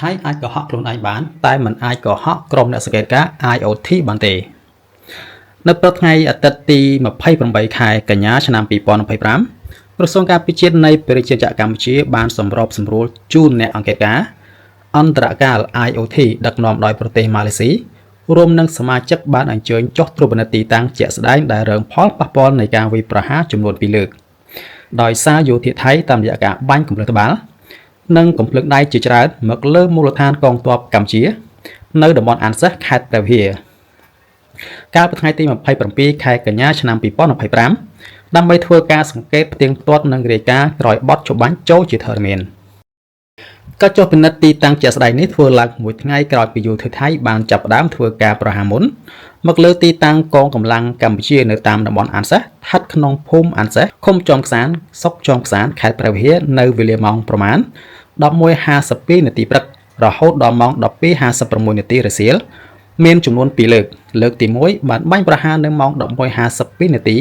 ថៃអាចកុហកខ្លួនឯងបានតែមិនអាចកុហកក្រុមអ្នកសង្កេតការណ៍ IoT បានទេនៅព្រឹកថ្ងៃអាទិត្យទី28ខែកញ្ញាឆ្នាំ2025ក្រសួងការពារជាតិនៃប្រជាជាតិកម្ពុជាបានសម្របសម្រួលជូនអ្នកអង្កេតការណ៍អន្តរកាល IoT ដឹកនាំដោយប្រទេសម៉ាឡេស៊ីរួមនឹងសមាជិកបានអញ្ជើញចុះត្រួតពិនិត្យទីតាំងជាក់ស្ដែងដែលរងផលប៉ះពាល់នៃការវាយប្រហារចំនួន2លើកដោយសារយោធាថៃតាមរយៈការបាញ់គំលើត្បាល់និងកំភ្លើងដៃជាច្រើនមកលើមូលដ្ឋានកងទ័ពកម្ពុជានៅតំបន់អានសេះខេត្តព្រះវិហារកាលពីថ្ងៃទី27ខែកញ្ញាឆ្នាំ2025ដើម្បីធ្វើការសង្កេតផ្ទៀងផ្ទាត់និងរាយការណ៍ក្រោយបទចុះបាញ់ចូលជាធរមានការចុះពិនិត្យទីតាំងជាក់ស្ដែងនេះធ្វើឡើងមួយថ្ងៃក្រោយពីយោធាថៃបានចាប់ផ្ដើមធ្វើការប្រហារមុនមកលើទីតាំងកងកម្លាំងកម្ពុជានៅតាមតំបន់អានសេះស្ថិតក្នុងភូមិអានសេះឃុំចំខ្សានស្រុកចំខ្សានខេត្តព្រះវិហារនៅវេលាម៉ោងប្រមាណ 11:52 នាទីព្រឹករហូតដល់ម៉ោង 12:56 នាទីរសៀលមានចំនួន2លើកលើកទី1បានបាញ់ប្រហារនៅម៉ោង 11:52 នាទី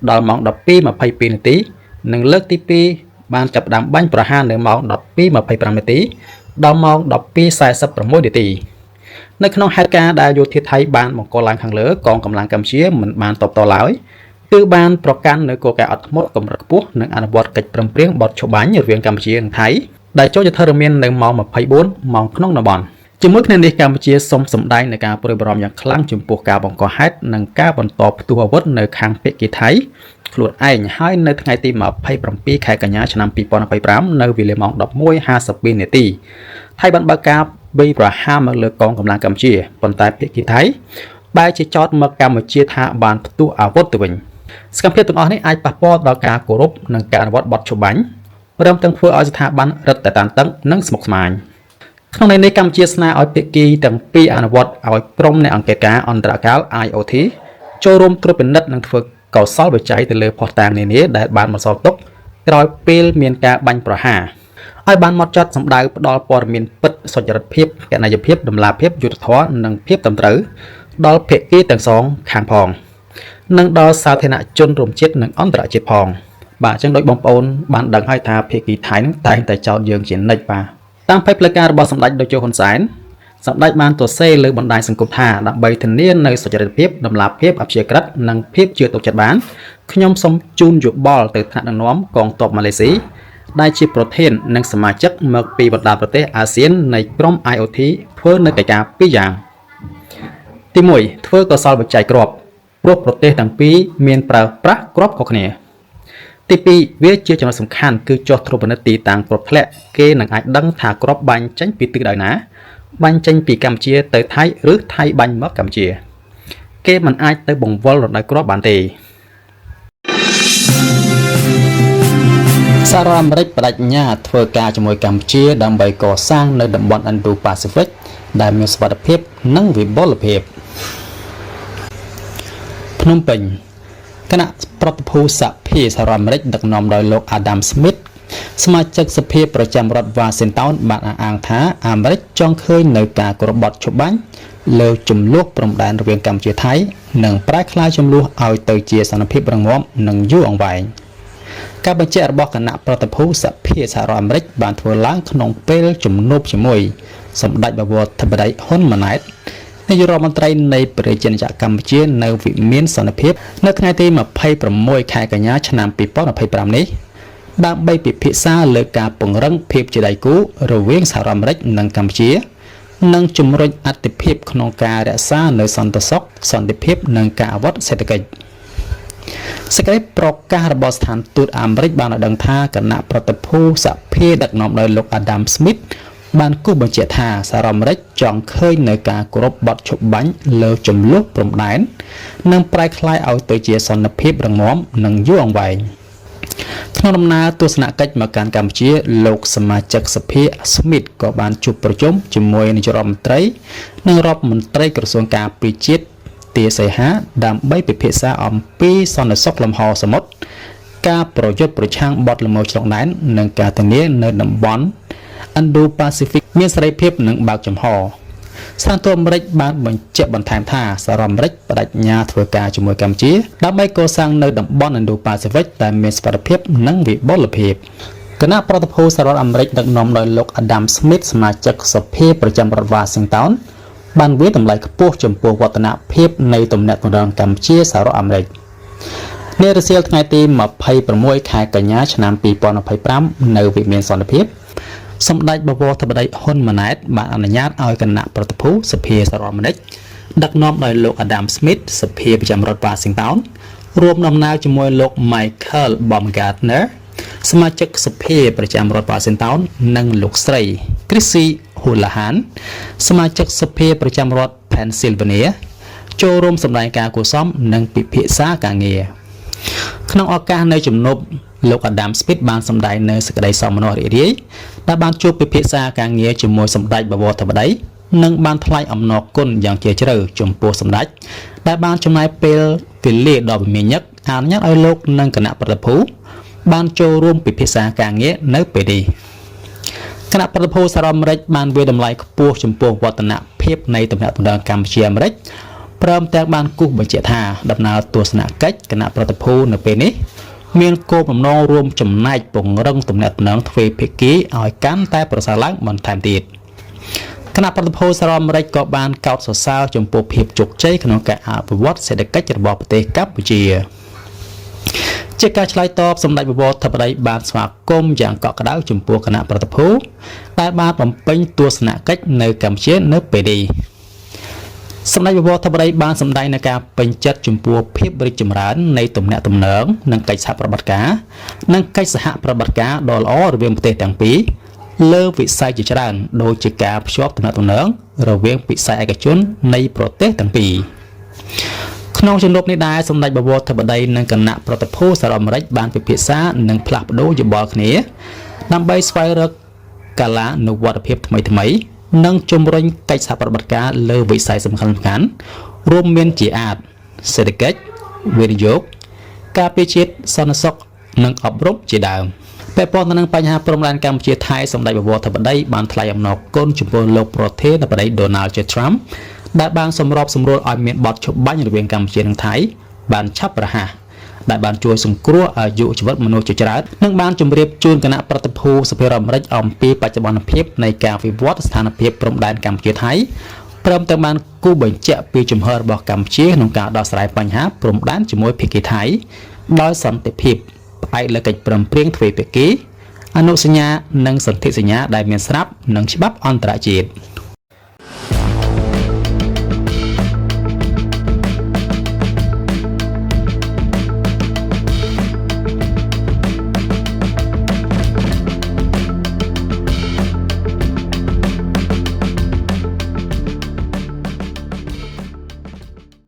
ដល់ម៉ោង 12:22 នាទីនិងលើកទី2បានចាប់ផ្ដើមបាញ់ប្រហារនៅម៉ោង 12:25 នាទីដល់ម៉ោង 12:46 នាទីនៅក្នុងហេតុការណ៍ដែលយោធាថៃបានបង្កឡើងខាងលើកងកម្លាំងកម្ពុជាមិនបានតបតឡើយគឺបានប្រកាន់នៅគោលការណ៍អត់ធ្មត់កម្រិតខ្ពស់និងអនុវត្តកិច្ចព្រមព្រៀងបទចុះបាញ់រវាងកម្ពុជានិងថៃដែលចូលជាធរមាននៅម៉ោង 24 ម៉ោងក្នុងតំបន់ជាមួយគ្នានេះកម្ពុជាសូមសម្ដែងនៃការព្រួយបារម្ភយ៉ាងខ្លាំងចំពោះការបង្កហេតុនិងការបន្តផ្ទុះអាវុធនៅខាងភាគីថៃខ្លួនឯងហើយនៅថ្ងៃទី27ខែកញ្ញាឆ្នាំ2025នៅវេលាម៉ោង 11:52 នាទីថៃបានបើកការវាយប្រហារមកលើកងកម្លាំងកម្ពុជាប៉ុន្តែភាគីថៃបែរជាចោទមកកម្ពុជាថាបានផ្ទុះអាវុធទៅវិញសកម្មភាពទាំងអស់នេះអាចប៉ះពាល់ដល់ការគោរពនិងការអនុវត្តបទចុះបាញ់ព្រមទាំងធ្វើឲ្យស្ថាប័នរឹតតែតានតឹងនិងស្មុគស្មាញក្នុងន័យនេះកម្ពុជាស្នើឲ្យភាគីទាំងពីរអនុវត្តឲ្យក្រុមអ្នកអង្កេតការណ៍អន្តរកាល IoT ចូលរួមត្រួតពិនិត្យនិងធ្វើកោសលវិច័យទៅលើភស្តុតាងនានាដែលបានបន្សល់ទុកក្រោយពេលមានការបាញ់ប្រហារឲ្យបានហ្មត់ចត់សម្ដៅផ្ដល់ព័ត៌មានពិតសុចរិតភាពកណន័យភាពតម្លាភាពយុត្តិធម៌និងភាពត្រឹមត្រូវដល់ភាគីទាំងសងខាងផងនិងដល់សាធារណជនរួមជាតិនិងអន្តរជាតិផងបាទអញ្ចឹងដោយបងប្អូនបានដឹងហើយថាភាគីថៃនឹងតែងតែចោទយើងជានិច្ចបាទតាមផេកផ្លូវការរបស់សម្ដេចតេជោហ៊ុនសែនសម្ដេចបានទសេលើបណ្ដាញសង្គមថាដើម្បីធានានូវសុចរិតភាពតម្លាភាពអព្យាក្រឹតនិងភាពជឿទុកចិត្តបានខ្ញុំសូមជូនយោបល់ទៅថ្នាក់ដឹកនាំកងទ័ពម៉ាឡេស៊ីដែលជាប្រធាននិងសមាជិកមកពីបណ្ដាប្រទេសអាស៊ាននៃក្រុម IoT ធ្វើនៅកិច្ចការពីរយ៉ាងទី1ធ្វើកោសលវិច័យគ្រាប់ព្រោះប្រទេសទាំងពីរមានប្រើប្រាស់គ្រាប់ខុសគ្នាទី2វាជាចំណុចសំខាន់គឺចុះត្រួតពិនិត្យទីតាំងគ្រាប់ធ្លាក់គេនឹងអាចដឹងថាគ្រាប់បាញ់ចេញពីទិសដៅណាបាញ់ចេញពីកម្ពុជាទៅថៃឬថៃបាញ់មកកម្ពុជាគេមិនអាចទៅបង្វិលរដូវគ្រាប់បានទេសហរដ្ឋអាមេរិកបដិញ្ញាធ្វើការជាមួយកម្ពុជាដើម្បីកសាងនៅតំបន់ Indo-Pacific ដែលមានសុវត្ថិភាពនិងវិបុលភាពភ្នំពេញគណៈប្រតិភូសហភាពសហរដ្ឋអាមេរិកដឹកនាំដោយលោក Adam Smith សមាជិកសភាប្រចាំរដ្ឋ Washington បានអះអាងថាអាមេរិកចង់ឃើញនៅការគោរពបទចុះបាញ់លើចំនួនព្រំដែនរវាងកម្ពុជាថៃនិងប្រែក្លាយចំនួនឲ្យទៅជាសន្តិភាពរឹងមាំនិងយូរអង្វែងការបញ្ជាក់របស់គណៈប្រតិភូសហភាពសហរដ្ឋអាមេរិកបានធ្វើឡើងក្នុងពេលជំនួបជាមួយសម្ដេចបវរធិបតីហ៊ុនម៉ាណែតនាយករដ្ឋមន្ត្រីនៃប្រជាណាចក្រកម្ពុជានៅវិមានសន្តិភាពនៅថ្ងៃទី26ខែកញ្ញាឆ្នាំ2025នេះដើម្បីពិភាក្សាលើការពង្រឹងភាពជាដៃគូរវាងសហរដ្ឋអាមេរិកនិងកម្ពុជានិងជំរុញអត្ថិភាពក្នុងការរក្សានូវសន្តិសុខសន្តិភាពនិងការអភិវឌ្ឍសេដ្ឋកិច្ចសេចក្តីប្រកាសរបស់ស្ថានទូតអាមេរិកបានឲ្យដឹងថាគណៈប្រតិភូសហភាពដឹកនាំដោយលោក Adam Smith បានគូសបញ្ជាក់ថាសហរដ្ឋអាមេរិកចង់ឃើញនៅការគោរពបទឈប់បាញ់លើចំនួនព្រំដែននិងប្រែក្លាយឲ្យទៅជាសន្តិភាពរឹងមាំនិងយូរអង្វែងក្នុងដំណើរទស្សនកិច្ចមកកាន់កម្ពុជាលោកសមាជិកសភា Smith ក៏បានជួបប្រជុំជាមួយនាយករដ្ឋមន្ត្រីនិងរដ្ឋមន្ត្រីក្រសួងការពារជាតិទាសីហាដើម្បីពិភាក្សាអំពីសន្តិសុខលំហសមុទ្រការប្រយុទ្ធប្រឆាំងបទល្មើសឆ្លងដែននិងការធានានៅតំបន់ Indo-Pacific មានសេរីភាពនិងបើកចំហស្ថានទូតអាមេរិកបានបញ្ជាក់បន្ថែមថាសហរដ្ឋអាមេរិកបដិញ្ញាធ្វើការជាមួយកម្ពុជាដើម្បីកសាងនៅតំបន់ Indo-Pacific ដែលមានសុវត្ថិភាពនិងវិបុលភាព គណៈប្រតិភូសហរដ្ឋអាមេរិកដឹកនាំដោយលោក Adam Smith សមាជិកសភាប្រចាំរដ្ឋ Washington បានវាយតម្លៃខ្ពស់ចំពោះវឌ្ឍនភាពនៃទំនាក់ទំនងកម្ពុជាសហរដ្ឋអាមេរិកនារសៀលថ្ងៃទី26ខែកញ្ញាឆ្នាំ2025នៅវិមានសន្តិភាពសម្ដេចបវរធិបតីហ៊ុនម៉ាណែតបានអនុញ្ញាតឲ្យគណៈប្រតិភូសភាសហរដ្ឋអាមេរិកដឹកនាំដោយលោក Adam Smith សភាប្រចាំរដ្ឋ Washington រួមដំណើរជាមួយលោក Michael Baumgartner សមាជិកសភាប្រចាំរដ្ឋ Washington និងលោកស្រី Chrissy Houlihan សមាជិកសភាប្រចាំរដ្ឋ Pennsylvania ចូលរួមសម្ដែងការគួរសមនិងពិភាក្សាការងារក្នុងឱកាសនៃជំនួបលោក Adam Smith បានសម្ដែងនៅសេចក្តីសោមនស្សរីករាយដែលបានជួបពិភាក្សាការងារជាមួយសម្ដេចបវរធិបតីនិងបានថ្លែងអំណរគុណយ៉ាងជ្រាលជ្រៅចំពោះសម្ដេចដែលបានចំណាយពេលវេលាដ៏មមាញឹកអនុញ្ញាតឲ្យលោកនិងគណៈប្រតិភូបានចូលរួមពិភាក្សាការងារនៅពេលនេះគណៈប្រតិភូសហរដ្ឋអាមេរិកបានវាយតម្លៃខ្ពស់ចំពោះវឌ្ឍនភាពនៃទំនាក់ទំនងកម្ពុជាអាមេរិកព្រមទាំងបានគូសបញ្ជាក់ថាដំណើរទស្សនកិច្ចគណៈប្រតិភូនៅពេលនេះមានគោលបំណងរួមចំណែកពង្រឹងទំនាក់ទំនងទ្វេភាគីឲ្យកាន់តែប្រសើរឡើងបន្ថែមទៀតគណៈប្រតិភូសហរដ្ឋអាមេរិកក៏បានកោតសរសើរចំពោះភាពជោគជ័យក្នុងការអភិវឌ្ឍសេដ្ឋកិច្ចរបស់ប្រទេសកម្ពុជាជាការឆ្លើយតបសម្ដេចបវរធិបតីបានស្វាគមន៍យ៉ាងកក់ក្ដៅចំពោះគណៈប្រតិភូដែលបានបំពេញទស្សនកិច្ចនៅកម្ពុជានៅពេលនេះសម្ដេចបវរធិបតីបានសម្ដែងនៅការពេញចិត្តចំពោះភាពរីកចម្រើននៃទំនាក់ទំនងនិងកិច្ចសហប្រតិបត្តិការនិងកិច្ចសហប្រតិបត្តិការដ៏ល្អរវាងប្រទេសទាំងពីរលើវិស័យជាច្រើនដូចជាការភ្ជាប់ទំនាក់ទំនងរវាងវិស័យឯកជននៃប្រទេសទាំងពីរក្នុងជំនួបនេះដែរសម្ដេចបវរធិបតីនិងគណៈប្រតិភូសហរដ្ឋអាមេរិកបានពិភាក្សានិងផ្លាស់ប្ដូរយោបល់គ្នាដើម្បីស្វែងរកកាលានុវត្តភាពថ្មីៗនិងជំរុញកិច្ចសហប្រតិបត្តិការលើវិស័យសំខាន់ៗរួមមានជាអាចសេដ្ឋកិច្ចវិនិយោគការពារជាតិសន្តិសុខនិងអប់រំជាដើមពាក់ព័ន្ធទៅនឹងបញ្ហាព្រំដែនកម្ពុជាថៃសម្ដេចបវរធិបតីបានថ្លែងអំណរគុណចំពោះលោកប្រធានាធិបតី Donald J. Trump ដែលបានសម្របសម្រួលឲ្យមានបទច្បាញ់រវាងកម្ពុជានិងថៃបានឆាប់រហ័សដែលបានជួយសង្គ្រោះអាយុជីវិតមនុស្សជាច្រើននិងបានជម្រាបជូនគណៈប្រតិភូសភារដ្ឋអាមេរិកអំពីបច្ចុប្បន្នភាពនៃការវិវត្តស្ថានភាពព្រំដែនកម្ពុជាថៃព្រមទាំងបានគូបញ្ជាក់ពីជំហររបស់កម្ពុជាក្នុងការដោះស្រាយបញ្ហាព្រំដែនជាមួយភាគីថៃដោយសន្តិភាពផ្អែកលើកិច្ចព្រមព្រៀងទ្វេភាគីអនុសញ្ញានិងសន្ធិសញ្ញាដែលមានស្រាប់និងច្បាប់អន្តរជាតិ